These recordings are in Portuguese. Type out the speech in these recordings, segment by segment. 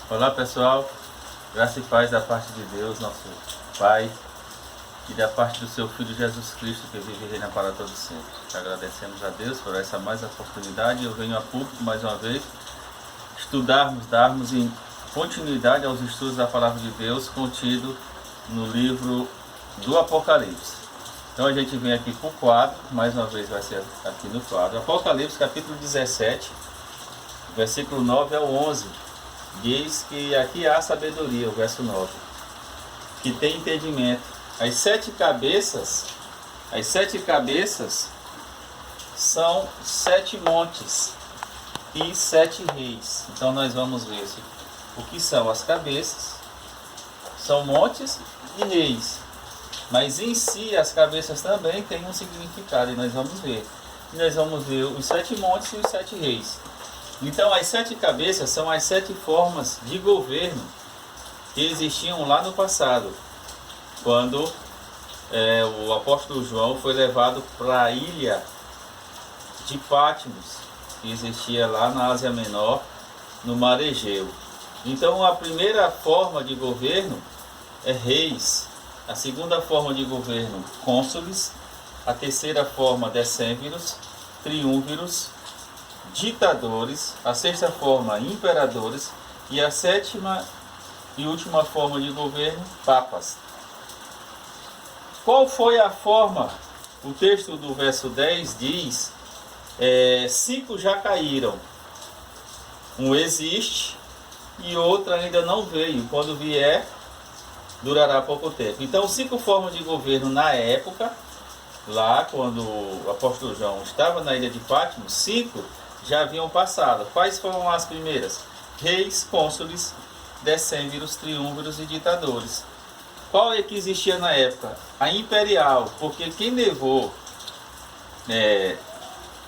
Olá pessoal, graça e paz da parte de Deus, nosso Pai, e da parte do seu Filho Jesus Cristo, que vive e reina para todo sempre. Agradecemos a Deus por essa mais oportunidade. Eu venho a público mais uma vez darmos em continuidade aos estudos da palavra de Deus contido no livro do Apocalipse. Então a gente vem aqui para o quadro, mais uma vez vai ser aqui no quadro, Apocalipse capítulo 17, versículo 9 ao 11. Diz que aqui há sabedoria, o verso 9, que tem entendimento. As sete cabeças são 7 montes e 7 reis. Então nós vamos ver o que são as cabeças. São montes e reis, mas em si as cabeças também têm um significado, e nós vamos ver. E nós vamos ver os 7 montes e os 7 reis. Então as 7 cabeças são as 7 formas de governo que existiam lá no passado, quando o apóstolo João foi levado para a ilha de Patmos, que existia lá na Ásia Menor, no Mar Egeu. Então a primeira forma de governo é reis, a segunda forma de governo cônsules, a terceira forma decêmviros, triúnviros, ditadores, a sexta forma imperadores e a sétima e última forma de governo papas. Qual foi a forma? O texto do verso 10 diz: 5 já caíram, um existe e outro ainda não veio, quando vier durará pouco tempo. Então 5 formas de governo na época, lá quando o apóstolo João estava na ilha de Patmos, 5 já haviam passado. Quais foram as primeiras? Reis, cônsules, decêmviros, triúnviros e ditadores. Qual é que existia na época? A imperial, porque quem levou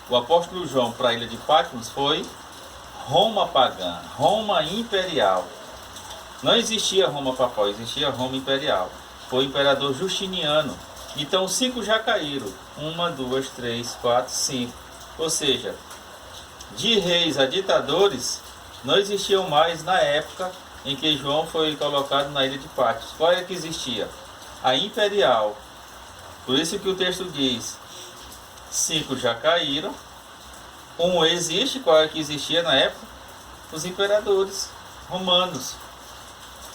o apóstolo João para a ilha de Patmos foi Roma pagã, Roma imperial. Não existia Roma papal, existia Roma imperial. Foi o imperador Justiniano. Então 5 já caíram. 1, 2, 3, 4, 5. Ou seja, de reis a ditadores não existiam mais na época em que João foi colocado na ilha de Patmos. Qual é que existia? A imperial. Por isso que o texto diz: 5 já caíram, um existe. Qual é que existia na época? Os imperadores romanos.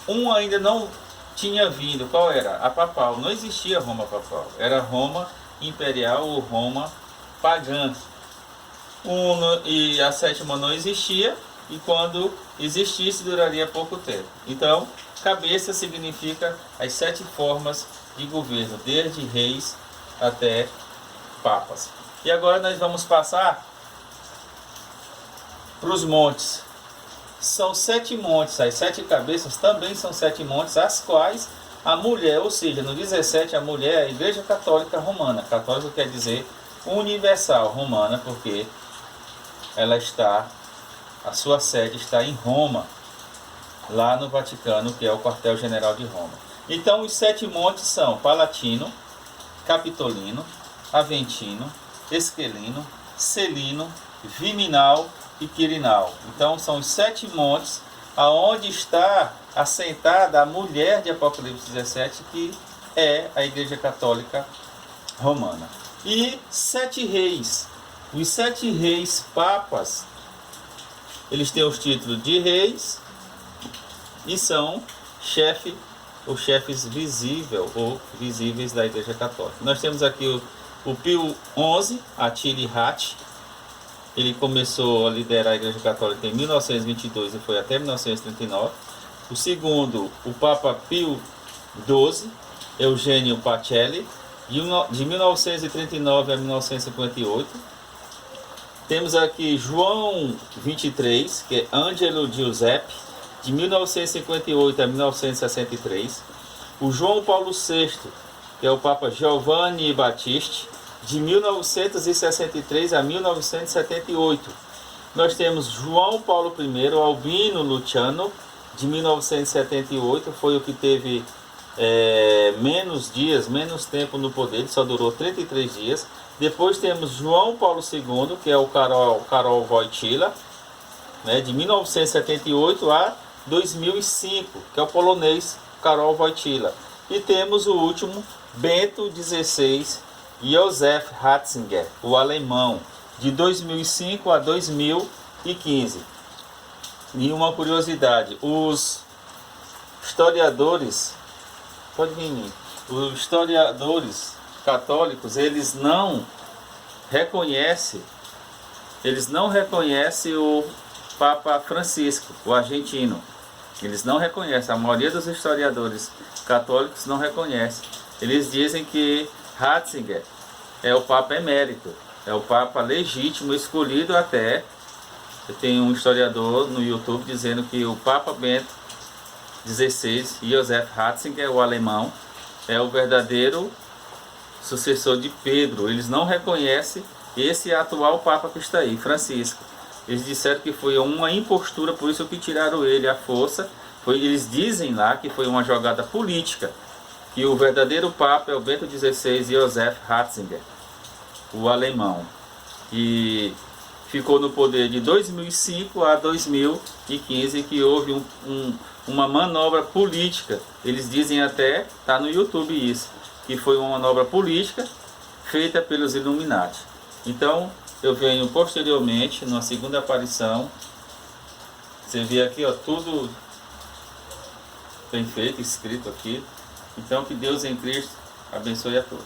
Um ainda não tinha vindo. Qual era? A papal. Não existia Roma papal. Era Roma imperial ou Roma pagã. E a sétima não existia, e quando existisse duraria pouco tempo. Então, cabeça significa as 7 formas de governo, desde reis até papas. E agora nós vamos passar para os montes. São 7 montes, as 7 cabeças também são 7 montes, as quais a mulher, ou seja, no 17 a mulher é a Igreja Católica Romana. Católica quer dizer universal, romana, porque ela a sua sede está em Roma, lá no Vaticano, que é o quartel-general de Roma. Então os 7 montes são Palatino, Capitolino, Aventino, Esquilino, Celino, Viminal e Quirinal. Então são os 7 montes aonde está assentada a mulher de Apocalipse 17, que é a Igreja Católica Romana. E 7 reis. Os 7 reis papas, eles têm os títulos de reis e são chefe ou chefes visíveis da Igreja Católica. Nós temos aqui o Pio XI, Attila Hart. Ele começou a liderar a Igreja Católica em 1922 e foi até 1939. O segundo, o Papa Pio XII, Eugênio Pacelli, de 1939 a 1958. Temos aqui João 23, que é Angelo Giuseppe, de 1958 a 1963. O João Paulo VI, que é o Papa Giovanni Battista, de 1963 a 1978. Nós temos João Paulo I, Albino Luciano, de 1978, foi o que teve menos tempo no poder, ele só durou 33 dias. Depois temos João Paulo II, que é o Karol Wojtyła, né, de 1978 a 2005, que é o polonês Karol Wojtyła. E temos o último, Bento XVI Joseph Ratzinger, o alemão, de 2005 a 2015. E uma curiosidade, os historiadores, os historiadores católicos, eles não reconhecem o Papa Francisco, o argentino. Eles não reconhecem, a maioria dos historiadores católicos não reconhece. Eles dizem que Ratzinger é o Papa emérito, é o Papa legítimo, escolhido até. Eu tenho um historiador no YouTube dizendo que o Papa Bento XVI, Joseph Ratzinger, o alemão, é o verdadeiro sucessor de Pedro. Eles não reconhecem esse atual Papa que está aí, Francisco. Eles disseram que foi uma impostura, por isso que tiraram ele à força. Eles dizem lá que foi uma jogada política, que o verdadeiro Papa é o Bento XVI Joseph Ratzinger, o alemão, e ficou no poder de 2005 a 2015, que houve uma manobra política. Eles dizem até, está no YouTube isso, que foi uma manobra política feita pelos Illuminati. Então, eu venho posteriormente, numa segunda aparição, você vê aqui, ó, tudo bem feito, escrito aqui. Então, que Deus em Cristo abençoe a todos.